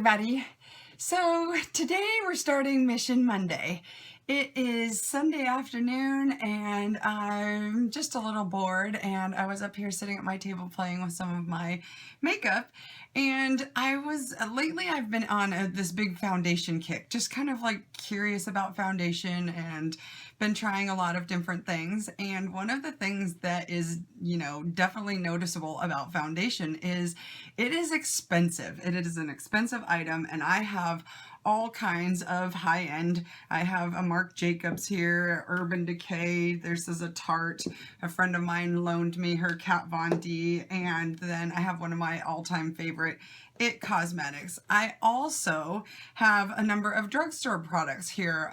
everybody. So today we're starting Mission Monday. It is Sunday afternoon and I'm just a little bored, and I was up here sitting at my table playing with some of my makeup, and lately I've been on this big foundation kick, just kind of like curious about foundation and been trying a lot of different things. And one of the things that is, definitely noticeable about foundation is it is expensive. It is an expensive item, and I have all kinds of high-end. I have a Marc Jacobs here, Urban Decay. This is a Tarte. A friend of mine loaned me her Kat Von D, and then I have one of my all-time favorite It Cosmetics. I also have a number of drugstore products here.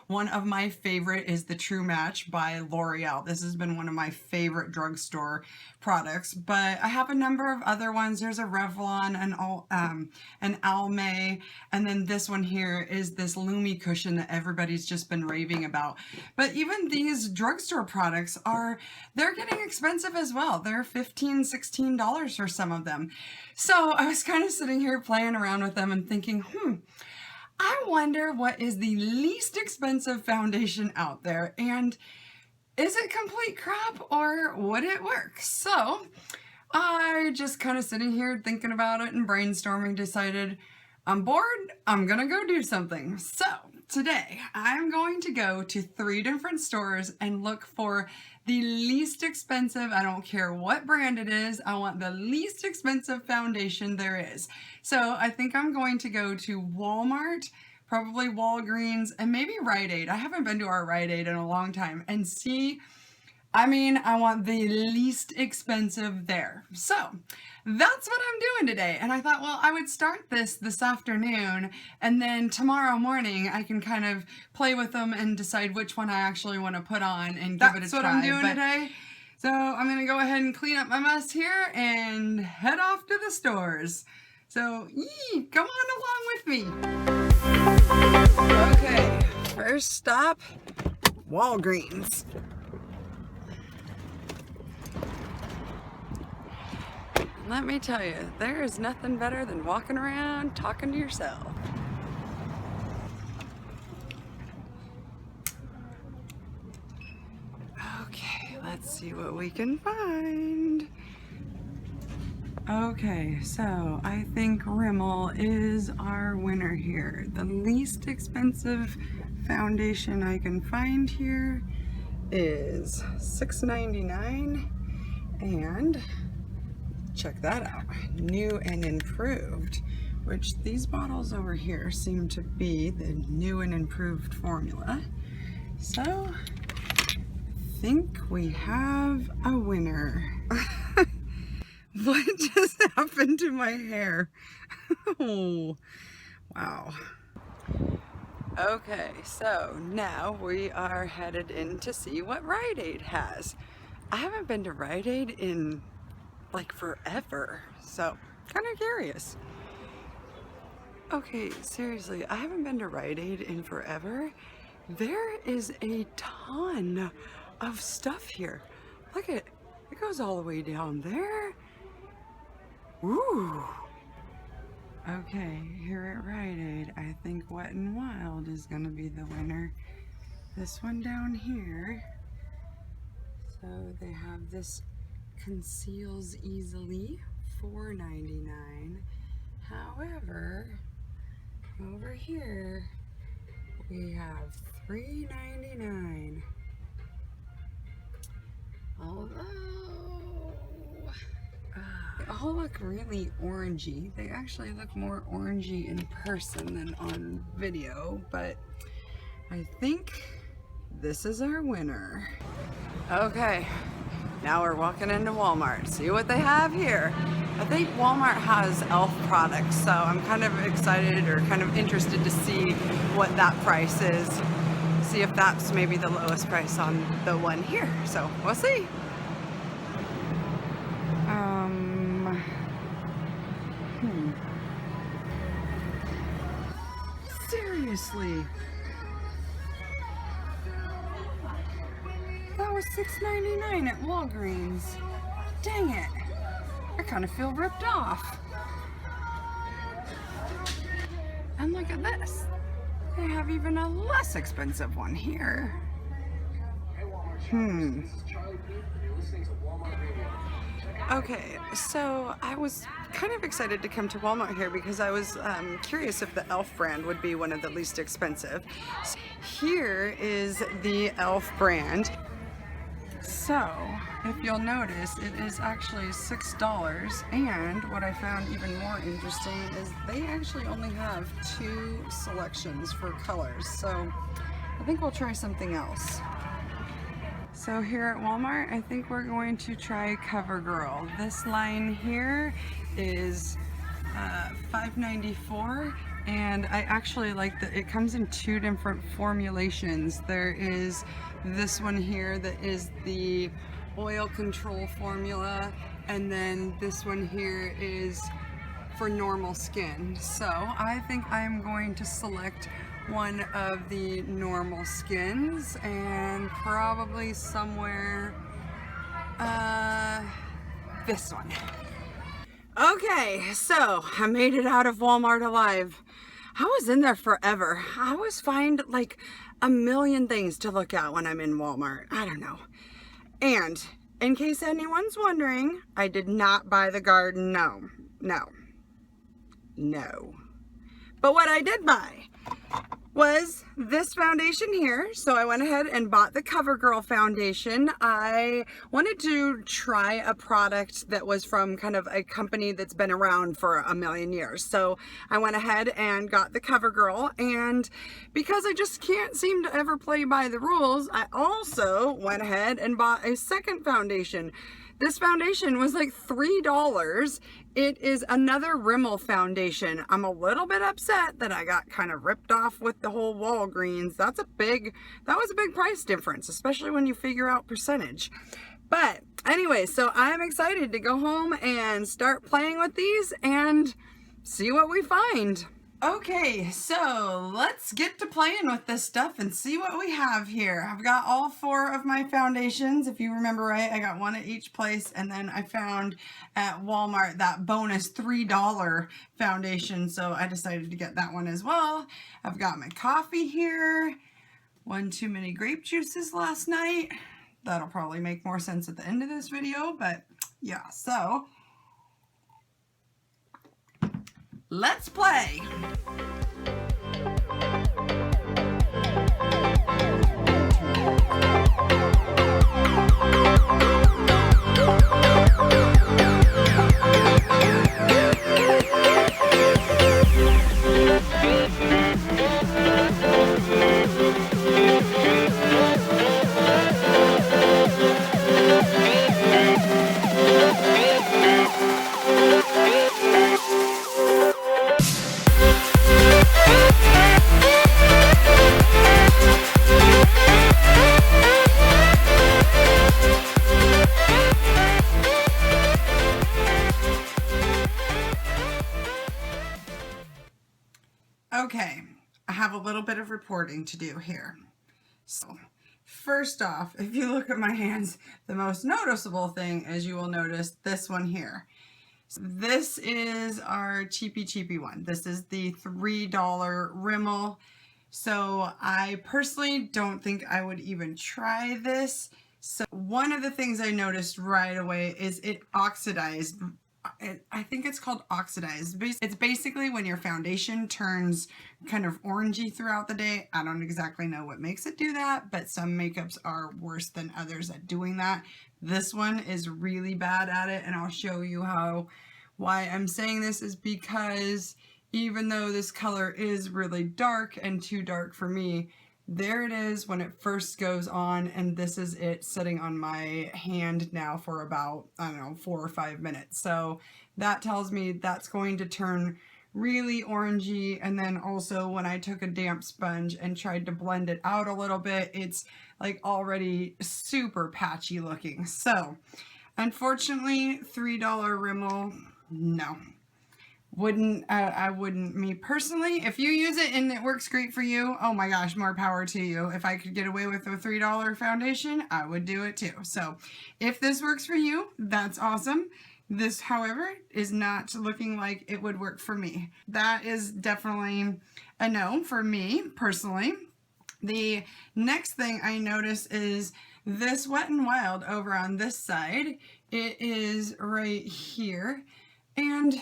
One of my favorite is the True Match by L'Oreal. This has been one of my favorite drugstore products, but I have a number of other ones. There's a Revlon, an Almay, and then this one here is this Lumi cushion that everybody's just been raving about. But even these drugstore products they're getting expensive as well. They're $15, $16 for some of them. So I was kind of sitting here playing around with them and thinking, I wonder what is the least expensive foundation out there, and is it complete crap or would it work? So I just kind of sitting here thinking about it and brainstorming, decided I'm bored, I'm gonna go do something. So today I'm going to go to 3 different stores and look for the least expensive. I don't care what brand it is, I want the least expensive foundation there is. So I think I'm going to go to Walmart, probably Walgreens, and maybe RiteAid. I haven't been to our RiteAid in a long time, and see, I want the least expensive there. So that's what I'm doing today. And I thought, well, I would start this afternoon, and then tomorrow morning I can kind of play with them and decide which one I actually want to put on and give it a try. That's what I'm doing today. So I'm going to go ahead and clean up my mess here and head off to the stores. So, come on along with me. Okay, first stop, Walgreens. Let me tell you, there is nothing better than walking around talking to yourself. Okay, let's see what we can find. Okay, so I think Rimmel is our winner here. The least expensive foundation I can find here is $6.99, and check that out, new and improved, which these bottles over here seem to be the new and improved formula. So I think we have a winner. What just happened to my hair? Oh, wow. Okay, so now we are headed in to see what RiteAid has. I haven't been to RiteAid in like forever, so kind of curious. Okay, seriously, I haven't been to RiteAid in forever. There is a ton of stuff here. Look at it, it goes all the way down there. Ooh. Okay, here at RiteAid, I think Wet n Wild is gonna be the winner. This one down here. So they have this Conceals Easily, $4.99. However, over here we have $3.99. Although they all look really orangey. They actually look more orangey in person than on video, but I think this is our winner. Okay, now we're walking into Walmart. See what they have here. I think Walmart has e.l.f. products, so I'm kind of excited or kind of interested to see what that price is. See if that's maybe the lowest price on the one here. So we'll see. Seriously. That was $6.99 at Walgreens. Dang it. I kind of feel ripped off. And look at this. They have even a less expensive one here. Okay, so I was kind of excited to come to Walmart here because I was curious if the e.l.f. brand would be one of the least expensive. So here is the e.l.f. brand. So, if you'll notice, it is actually $6, and what I found even more interesting is they actually only have 2 selections for colors, so I think we'll try something else. So here at Walmart, I think we're going to try CoverGirl. This line here is $5.94, and I actually like that it comes in 2 different formulations. There is this one here that is the oil control formula, and then this one here is for normal skin. So I think I'm going to select one of the normal skins and probably somewhere this one. Okay, so I made it out of Walmart alive. I was in there forever. I always find like a million things to look at when I'm in Walmart. I don't know. And in case anyone's wondering, I did not buy the garden. No. But what I did buy was this foundation here. So I went ahead and bought the CoverGirl foundation. I wanted to try a product that was from kind of a company that's been around for a million years. So I went ahead and got the CoverGirl, and because I just can't seem to ever play by the rules, I also went ahead and bought a second foundation. This foundation was like $3. It is another Rimmel foundation. I'm a little bit upset that I got kind of ripped off with the whole Walgreens. That was a big price difference, especially when you figure out percentage. But anyway, so I'm excited to go home and start playing with these and see what we find. Okay, so let's get to playing with this stuff and see what we have here. I've got all 4 of my foundations. If you remember right, I got one at each place, and then I found at Walmart that bonus $3 foundation, so I decided to get that one as well. I've got my coffee here. 1 too many grape juices last night. That'll probably make more sense at the end of this video, but yeah, so let's play. Okay, I have a little bit of reporting to do here. So, first off, if you look at my hands, the most noticeable thing is you will notice this one here. So this is our cheapy one. This is the $3 Rimmel. So I personally don't think I would even try this. So one of the things I noticed right away is it oxidized. I think it's called oxidized. It's basically when your foundation turns kind of orangey throughout the day. I don't exactly know what makes it do that, but some makeups are worse than others at doing that. This one is really bad at it, and I'll show you why I'm saying this is because even though this color is really dark and too dark for me, there it is when it first goes on, and this is it sitting on my hand now for about, I don't know, 4 or 5 minutes. So that tells me that's going to turn really orangey. And then also when I took a damp sponge and tried to blend it out a little bit, it's like already super patchy looking. So unfortunately, $3 Rimmel, no. I wouldn't, me personally. If you use it and it works great for you, oh my gosh, more power to you. If I could get away with a $3 foundation, I would do it too. So if this works for you, that's awesome. This, however, is not looking like it would work for me. That is definitely a no for me personally. The next thing I notice is this Wet n Wild over on this side. It is right here, and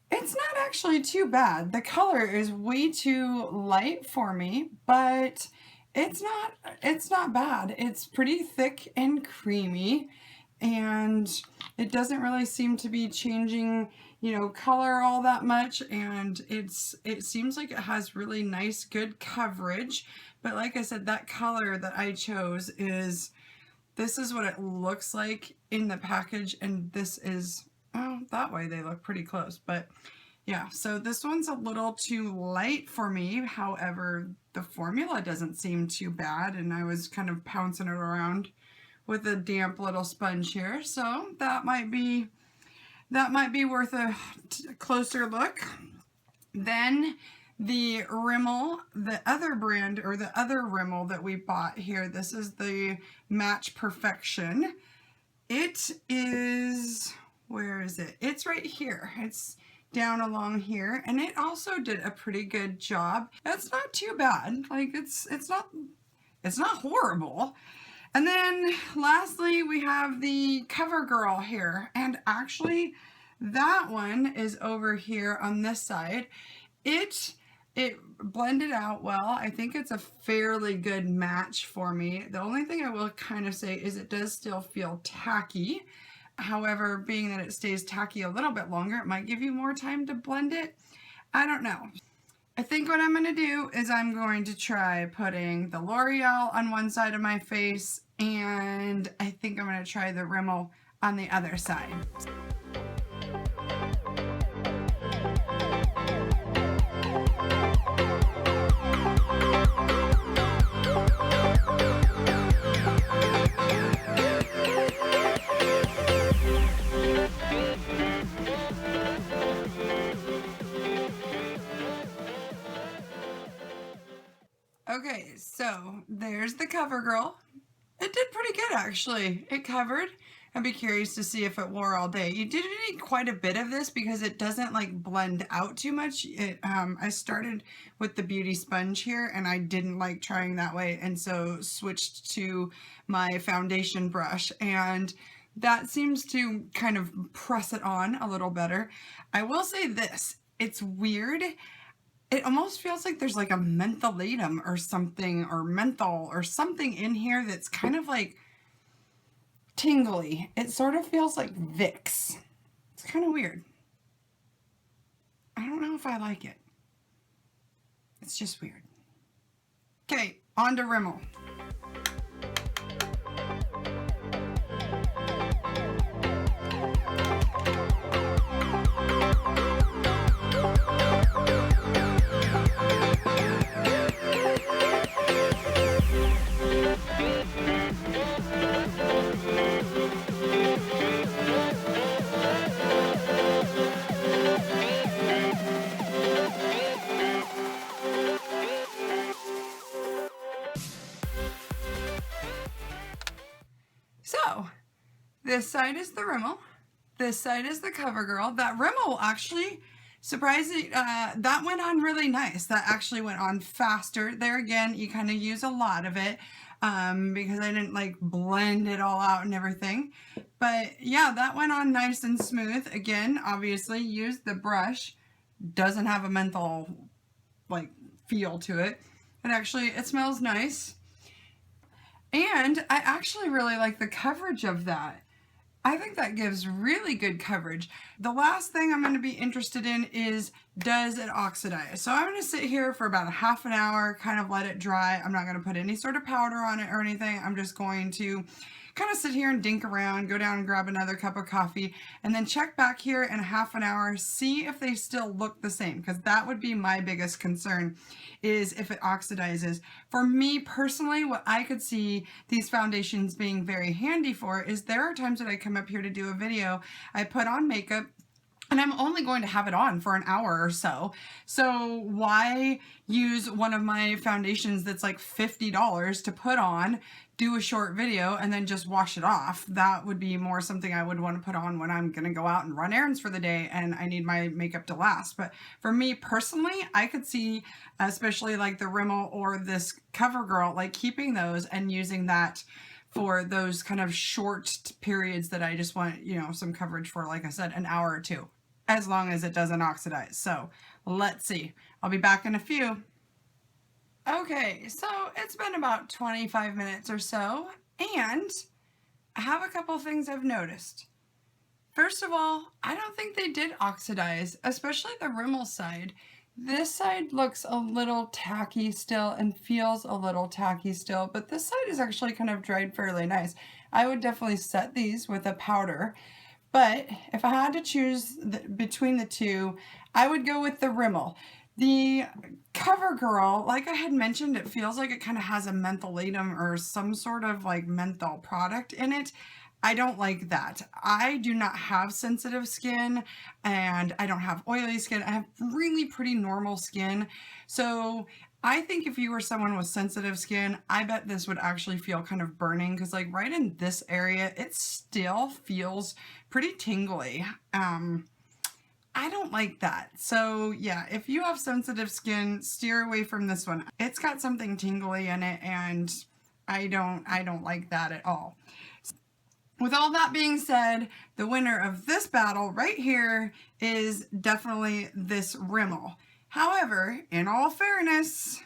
it's not actually too bad. The color is way too light for me, but it's not bad. It's pretty thick and creamy, and it doesn't really seem to be changing, you know, color all that much, and it seems like it has really nice, good coverage. But like I said, that color that I chose this is what it looks like in the package, and this is, oh, that way they look pretty close. But yeah, so this one's a little too light for me. However, the formula doesn't seem too bad, and I was kind of pouncing it around with a damp little sponge here, so that might be worth a closer look. Then the Rimmel, the other brand, or the other Rimmel that we bought here, this is the Match Perfection. It is, where is it? It's right here. It's down along here, and it also did a pretty good job. It's not too bad. Like, it's not horrible. And then lastly, we have the CoverGirl here, and actually that one is over here on this side. It blended out well. I think it's a fairly good match for me. The only thing I will kind of say is it does still feel tacky. However, being that it stays tacky a little bit longer, it might give you more time to blend it. I don't know. I think what I'm going to do is I'm going to try putting the L'Oreal on one side of my face, and I think I'm going to try the Rimmel on the other side. Okay, so there's the CoverGirl. It did pretty good, actually. It covered. I'd be curious to see if it wore all day. You did need quite a bit of this because it doesn't like blend out too much. I started with the beauty sponge here, and I didn't like trying that way, and so switched to my foundation brush, and that seems to kind of press it on a little better. I will say this, it's weird. It almost feels like there's like a mentholatum or something, or menthol or something in here that's kind of like tingly. It sort of feels like Vicks. It's kind of weird. I don't know if I like it. It's just weird. Okay, on to Rimmel. So, this side is the Rimmel, this side is the CoverGirl. That Rimmel actually, surprisingly, that went on really nice. That actually went on faster. There again, you kind of use a lot of it because I didn't like blend it all out and everything. But yeah, that went on nice and smooth. Again, obviously use the brush. Doesn't have a menthol like feel to it. It smells nice. And I actually really like the coverage of that. I think that gives really good coverage. The last thing I'm going to be interested in is, does it oxidize? So I'm going to sit here for about a half an hour, kind of let it dry. I'm not going to put any sort of powder on it or anything. I'm just going to kind of sit here and dink around, go down and grab another cup of coffee, and then check back here in a half an hour, see if they still look the same, because that would be my biggest concern, is if it oxidizes. For me personally, what I could see these foundations being very handy for is there are times that I come up here to do a video, I put on makeup, And I'm only going to have it on for an hour or so. So why use one of my foundations that's like $50 to put on, do a short video, and then just wash it off? That would be more something I would want to put on when I'm going to go out and run errands for the day and I need my makeup to last. But for me personally, I could see, especially like the Rimmel or this CoverGirl, like keeping those and using that for those kind of short periods that I just want, you know, some coverage for, like I said, an hour or two, as long as it doesn't oxidize. So let's see. I'll be back in a few. Okay, so it's been about 25 minutes or so, and I have a couple things I've noticed. First of all, I don't think they did oxidize, especially the Rimmel side. This side looks a little tacky still and feels a little tacky still, but this side is actually kind of dried fairly nice. I would definitely set these with a powder, but if I had to choose between the two, I would go with the Rimmel. The CoverGirl, like I had mentioned, it feels like it kind of has a mentholatum or some sort of like menthol product in it. I don't like that. I do not have sensitive skin and I don't have oily skin. I have really pretty normal skin. So I think if you were someone with sensitive skin, I bet this would actually feel kind of burning, because like right in this area, it still feels pretty tingly. I don't like that. So yeah, if you have sensitive skin, steer away from this one. It's got something tingly in it and I don't like that at all. With all that being said, the winner of this battle right here is definitely this Rimmel. However, in all fairness,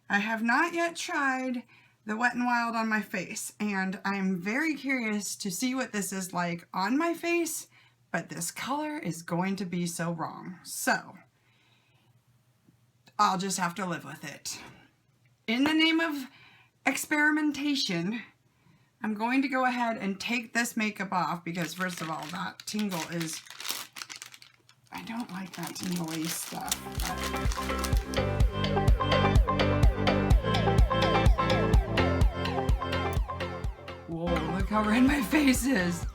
I have not yet tried the Wet n Wild on my face, and I'm very curious to see what this is like on my face, but this color is going to be so wrong. So, I'll just have to live with it. In the name of experimentation, I'm going to go ahead and take this makeup off because, first of all, that tingle is, I don't like that tingly stuff. Whoa, look how red my face is.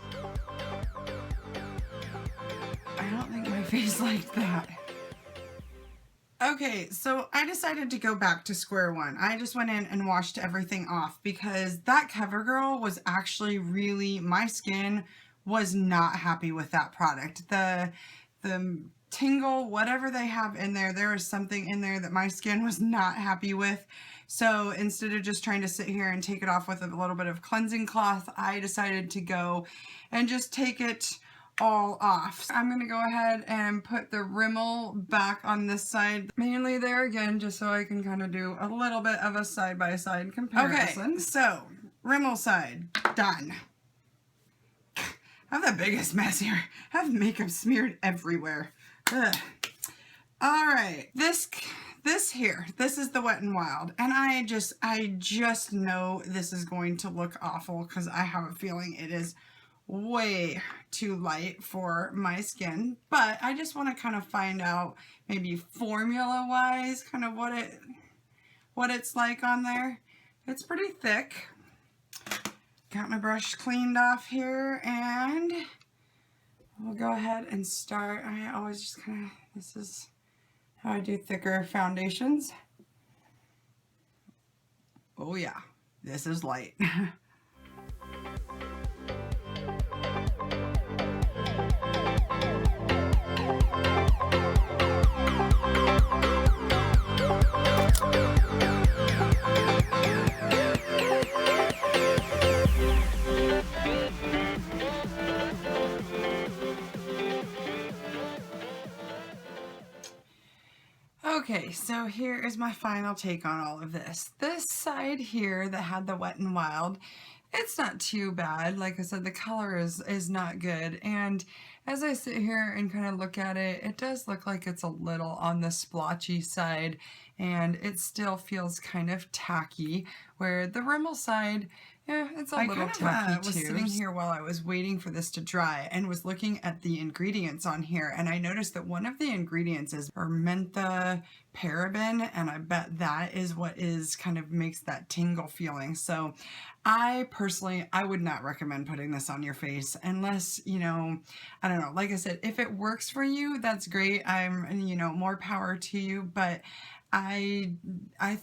I don't think my face liked that. Okay, so I decided to go back to square one. I just went in and washed everything off because that CoverGirl was actually really, my skin was not happy with that product. The tingle, whatever they have in there, there was something in there that my skin was not happy with. So instead of just trying to sit here and take it off with a little bit of cleansing cloth, I decided to go and just take it all off. I'm going to go ahead and put the Rimmel back on this side, mainly there again, just so I can kind of do a little bit of a side-by-side comparison. Okay, so Rimmel side, done. I have the biggest mess here. I have makeup smeared everywhere. Ugh. All right, this here, this is the Wet n Wild, and I just know this is going to look awful because I have a feeling it is way too light for my skin, but I just want to kind of find out maybe formula wise kind of what it's like on there. It's pretty thick. Got my brush cleaned off here, and we'll go ahead and start. I always just kind of, this is how I do thicker foundations. Oh yeah, this is light. Okay, so here is my final take on all of this. This side here that had the Wet n Wild, it's not too bad. Like I said, the color is not good. And as I sit here and kind of look at it, it does look like it's a little on the splotchy side, and it still feels kind of tacky, where the Rimmel side Yeah, it's a little tacky too. I was sitting here while I was waiting for this to dry and was looking at the ingredients on here, and I noticed that one of the ingredients is mentha paraben, and I bet that is what is kind of makes that tingle feeling. So I personally, I would not recommend putting this on your face unless, you know, I don't know, like I said, if it works for you, that's great. You know, more power to you, but I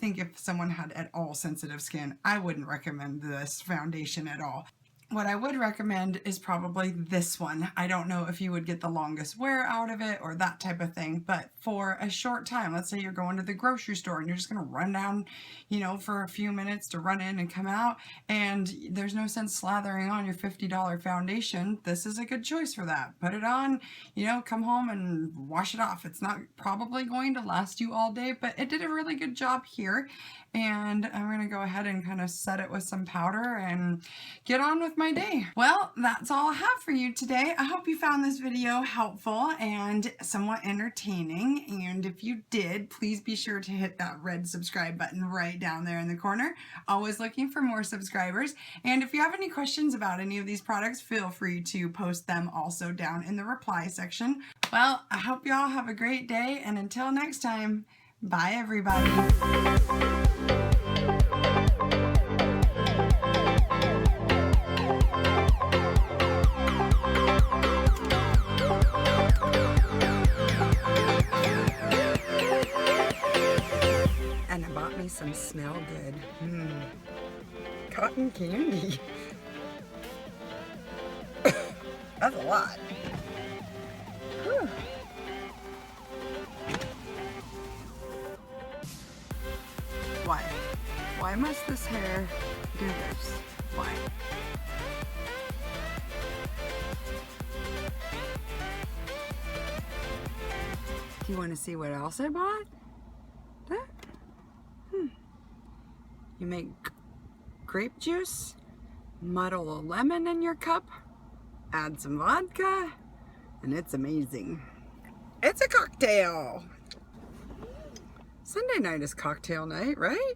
think if someone had at all sensitive skin, I wouldn't recommend this foundation at all. What I would recommend is probably this one. I don't know if you would get the longest wear out of it or that type of thing, but for a short time, let's say you're going to the grocery store and you're just going to run down, you know, for a few minutes to run in and come out, and there's no sense slathering on your $50 foundation. This is a good choice for that. Put it on, you know, come home and wash it off. It's not probably going to last you all day, but it did a really good job here. And I'm going to go ahead and kind of set it with some powder and get on with my day. Well, that's all I have for you today. I hope you found this video helpful and somewhat entertaining. And if you did, please be sure to hit that red subscribe button right down there in the corner. Always looking for more subscribers. And if you have any questions about any of these products, feel free to post them also down in the reply section. Well, I hope you all have a great day. And until next time, bye everybody. And I bought me some Smell Good. Cotton candy. That's a lot. Whew. Why? Why must this hair do this? Why? Do you want to see what else I bought? That? You make grape juice, muddle a lemon in your cup, add some vodka, and it's amazing. It's a cocktail! Sunday night is cocktail night, right?